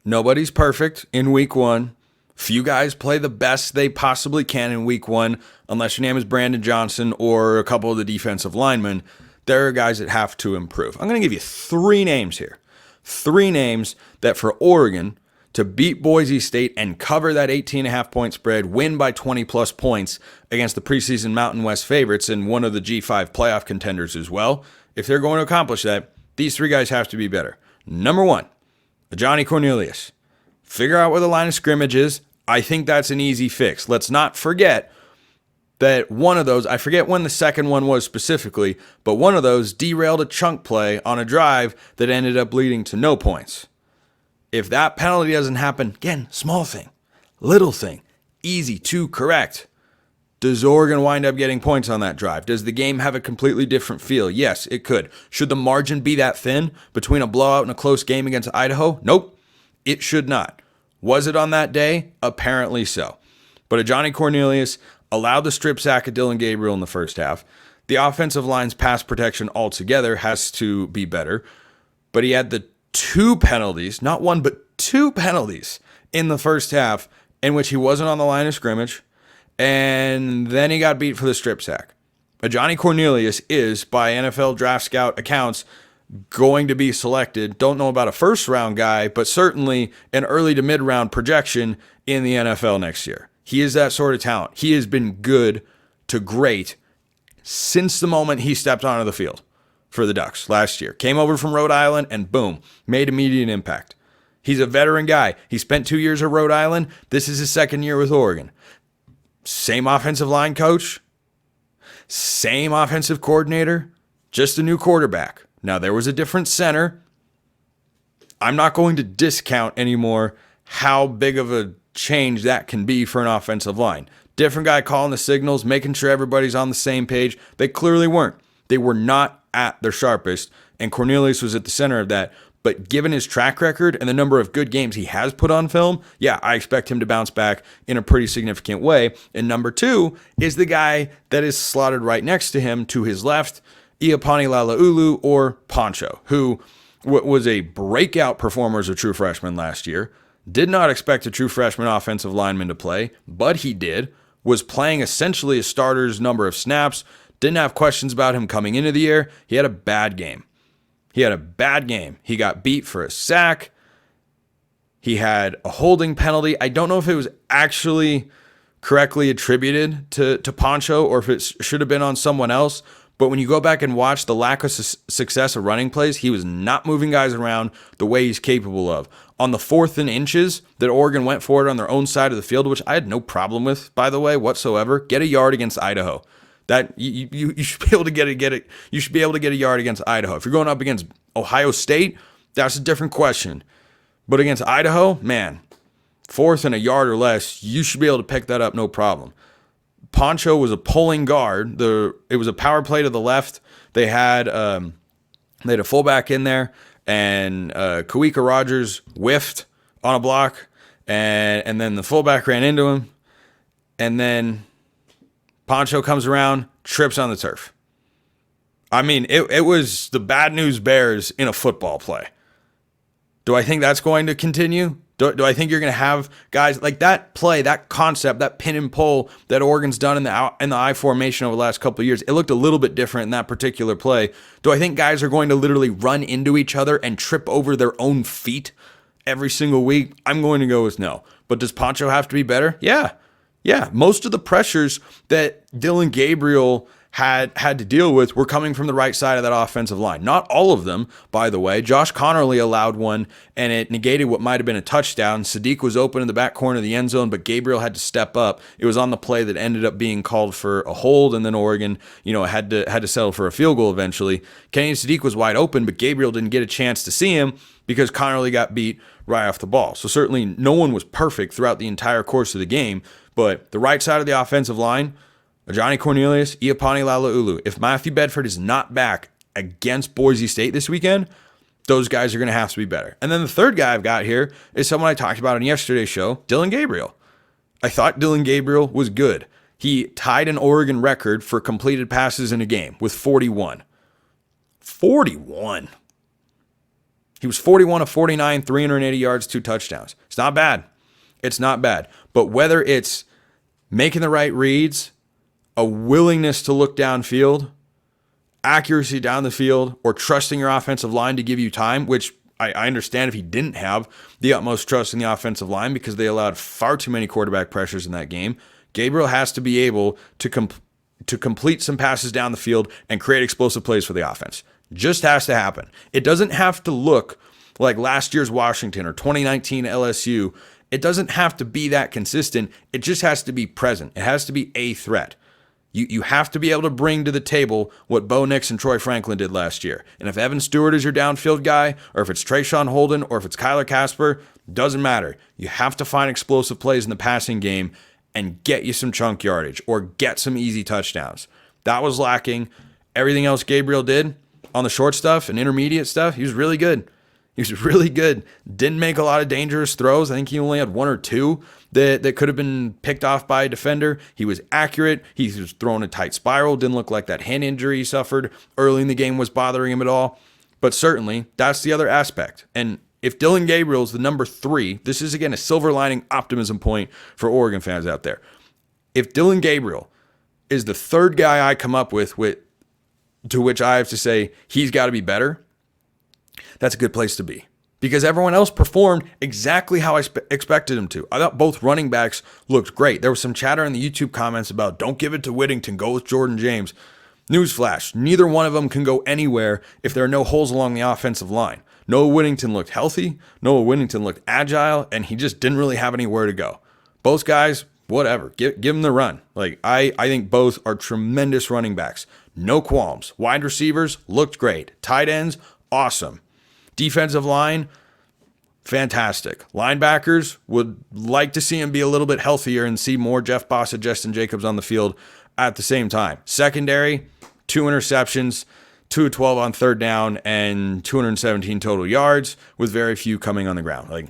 Nobody's perfect in week one. Few guys play the best they possibly can in week one, unless your name is Brandon Johnson or a couple of the defensive linemen. There are guys that have to improve. I'm going to give you 3 names here. 3 names that for Oregon to beat Boise State and cover that 18.5 point spread, win by 20 plus points against the preseason Mountain West favorites and one of the G5 playoff contenders as well. If they're going to accomplish that, these 3 guys have to be better. Number 1, Johnny Cornelius. Figure out where the line of scrimmage is. I think that's an easy fix. Let's not forget that one of those, I forget when the second one was specifically, but one of those derailed a chunk play on a drive that ended up leading to no points. If that penalty doesn't happen, again, small thing, little thing, easy to correct. Does Oregon wind up getting points on that drive? Does the game have a completely different feel? Yes, it could. Should the margin be that thin between a blowout and a close game against Idaho? Nope, it should not. Was it on that day? Apparently so. But a Johnny Cornelius allowed the strip sack of Dylan Gabriel in the first half. The offensive line's pass protection altogether has to be better. But he had the 2 penalties, not 1, but 2 penalties in the first half in which he wasn't on the line of scrimmage. And then he got beat for the strip sack. Johnny Cornelius is, by NFL draft scout accounts, going to be selected. Don't know about a first round guy, but certainly an early to mid round projection in the NFL next year. He is that sort of talent. He has been good to great since the moment he stepped onto the field for the Ducks last year. Came over from Rhode Island and boom, made immediate impact. He's a veteran guy. He spent 2 years at Rhode Island. This is his second year with Oregon. Same offensive line coach, same offensive coordinator, just a new quarterback. Now, there was a different center. I'm not going to discount anymore how big of a change that can be for an offensive line. Different guy calling the signals, making sure everybody's on the same page. They clearly weren't. They were not at their sharpest, and Cornelius was at the center of that. But given his track record and the number of good games he has put on film, yeah, I expect him to bounce back in a pretty significant way. And number 2 is the guy that is slotted right next to him to his left, Epon laaulu, or Poncho, who was a breakout performer as a true freshman last year. Did not expect a true freshman offensive lineman to play, but he did. Was playing essentially a starter's number of snaps. Didn't have questions about him coming into the year. He had a bad game. He got beat for a sack. He had a holding penalty. I don't know if it was actually correctly attributed to Poncho or if it should have been on someone else. But when you go back and watch the lack of success of running plays, he was not moving guys around the way he's capable of. On the 4th and inches that Oregon went for it on their own side of the field, which I had no problem with, by the way, whatsoever, get a yard against Idaho. That you should be able to get it. You should be able to get a yard against Idaho. If you're going up against Ohio State, that's a different question. But against Idaho, man, 4th and a yard or less, you should be able to pick that up, no problem. Poncho was a pulling guard. It was a power play to the left. They had a fullback in there, and Kawika Rogers whiffed on a block, and then the fullback ran into him, and then Poncho comes around, trips on the turf. I mean, it was the bad news bears in a football play. Do I think that's going to continue? Do I think you're going to have guys like that play, that concept, that pin and pull that Oregon's done in the I formation over the last couple of years? It looked a little bit different in that particular play. Do I think guys are going to literally run into each other and trip over their own feet every single week? I'm going to go with no. But does Poncho have to be better? Yeah. Most of the pressures that Dylan Gabriel had to deal with were coming from the right side of that offensive line. Not all of them, by the way. Josh Connerly allowed one, and it negated what might have been a touchdown. Sadiq was open in the back corner of the end zone, but Gabriel had to step up. It was on the play that ended up being called for a hold, and then Oregon, had to settle for a field goal eventually. Kenny Sadiq was wide open, but Gabriel didn't get a chance to see him because Connerly got beat right off the ball. So certainly no one was perfect throughout the entire course of the game, but the right side of the offensive line, Johnny Cornelius, Epon laaulu. If Matthew Bedford is not back against Boise State this weekend, those guys are going to have to be better. And then the third guy I've got here is someone I talked about on yesterday's show, Dylan Gabriel. I thought Dylan Gabriel was good. He tied an Oregon record for completed passes in a game with 41. 41. He was 41 of 49, 380 yards, 2 touchdowns. It's not bad. It's not bad. But whether it's making the right reads, a willingness to look downfield, accuracy down the field, or trusting your offensive line to give you time, which I understand if he didn't have the utmost trust in the offensive line because they allowed far too many quarterback pressures in that game, Gabriel has to be able to complete some passes down the field and create explosive plays for the offense. Just has to happen. It doesn't have to look like last year's Washington or 2019 LSU. It doesn't have to be that consistent. It just has to be present. It has to be a threat. You have to be able to bring to the table what Bo Nix and Troy Franklin did last year. And if Evan Stewart is your downfield guy, or if it's Trayshawn Holden, or if it's Kyler Casper, doesn't matter. You have to find explosive plays in the passing game and get you some chunk yardage or get some easy touchdowns. That was lacking. Everything else Gabriel did on the short stuff and intermediate stuff, he was really good. He was really good. Didn't make a lot of dangerous throws. I think he only had 1 or 2 that could have been picked off by a defender. He was accurate. He was throwing a tight spiral. Didn't look like that hand injury he suffered early in the game was bothering him at all. But certainly, that's the other aspect. And if Dillon Gabriel is the number 3, this is, again, a silver lining optimism point for Oregon fans out there. If Dillon Gabriel is the 3rd guy I come up with to which I have to say he's got to be better, that's a good place to be. Because everyone else performed exactly how I expected him to. I thought both running backs looked great. There was some chatter in the YouTube comments about don't give it to Whittington, go with Jordan James. Newsflash, neither one of them can go anywhere if there are no holes along the offensive line. Noah Whittington looked healthy, Noah Whittington looked agile, and he just didn't really have anywhere to go. Both guys, whatever, give them the run. Like I think both are tremendous running backs. No qualms. Wide receivers looked great. Tight ends, awesome. Defensive line, fantastic. Linebackers, would like to see him be a little bit healthier and see more Jeff Bossa, Justin Jacobs on the field at the same time. Secondary, 2 interceptions, 2 of 12 on 3rd down, and 217 total yards with very few coming on the ground. Like,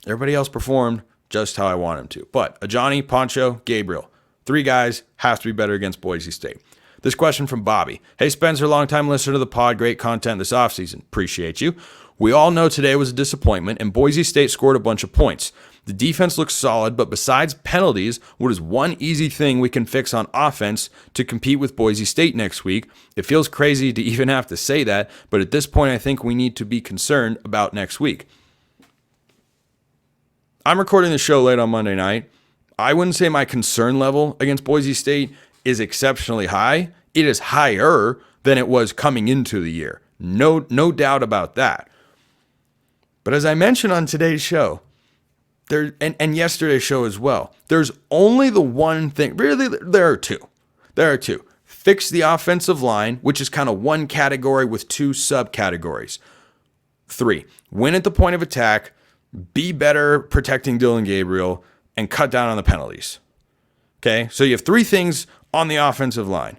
everybody else performed just how I want him to. But Ajani, Poncho, Gabriel, 3 guys, has to be better against Boise State. This question from Bobby. Hey, Spencer, longtime listener to the pod. Great content this offseason. Appreciate you. We all know today was a disappointment, and Boise State scored a bunch of points. The defense looks solid, but besides penalties, what is one easy thing we can fix on offense to compete with Boise State next week? It feels crazy to even have to say that, but at this point, I think we need to be concerned about next week. I'm recording the show late on Monday night. I wouldn't say my concern level against Boise State is exceptionally high. It is higher than it was coming into the year. No doubt about that. But as I mentioned on today's show, and yesterday's show as well, there's only the one thing. Really, there are two. Fix the offensive line, which is kind of one category with 2 subcategories. 3, win at the point of attack, be better protecting Dillon Gabriel, and cut down on the penalties. Okay, so you have 3 things on the offensive line.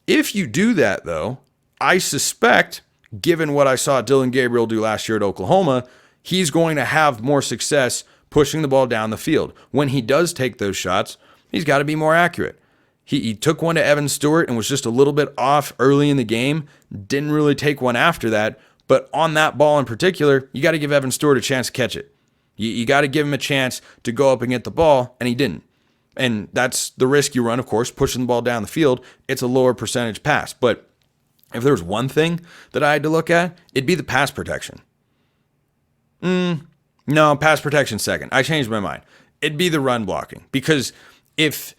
If you do that, though, I suspect, given what I saw Dillon Gabriel do last year at Oklahoma, he's going to have more success pushing the ball down the field. When he does take those shots, he's got to be more accurate. He took one to Evan Stewart and was just a little bit off early in the game. Didn't really take one after that. But on that ball in particular, you got to give Evan Stewart a chance to catch it. You got to give him a chance to go up and get the ball, and he didn't. And that's the risk you run, of course, pushing the ball down the field. It's a lower percentage pass. But if there was one thing that I had to look at, it'd be the pass protection. No, pass protection second. I changed my mind. It'd be the run blocking. Because if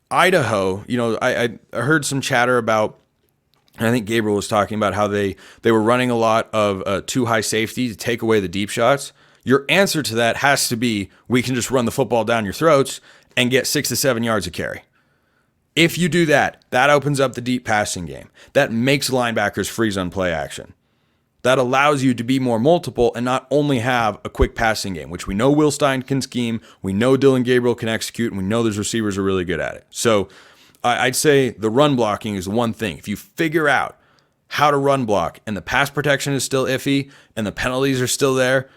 Idaho, I heard some chatter about, and I think Gabriel was talking about how they were running a lot of 2 high safety to take away the deep shots. Your answer to that has to be, we can just run the football down your throats and get 6 to 7 yards a carry. If you do that, that opens up the deep passing game. That makes linebackers freeze on play action. That allows you to be more multiple and not only have a quick passing game, which we know Will Stein can scheme, we know Dillon Gabriel can execute, and we know those receivers are really good at it. So I'd say the run blocking is one thing. If you figure out how to run block and the pass protection is still iffy and the penalties are still there,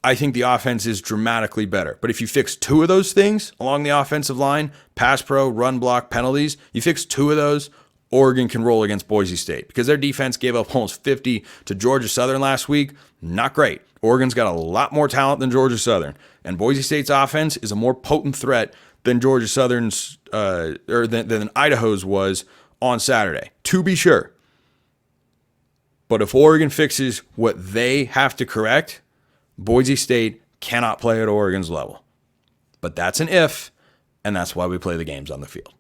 I think the offense is dramatically better. But if you fix 2 of those things along the offensive line, pass pro, run block, penalties, you fix 2 of those, Oregon can roll against Boise State because their defense gave up almost 50 to Georgia Southern last week. Not great. Oregon's got a lot more talent than Georgia Southern, and Boise State's offense is a more potent threat than Georgia Southern's or than Idaho's was on Saturday, to be sure. But if Oregon fixes what they have to correct, Boise State cannot play at Oregon's level. But that's an if, and that's why we play the games on the field.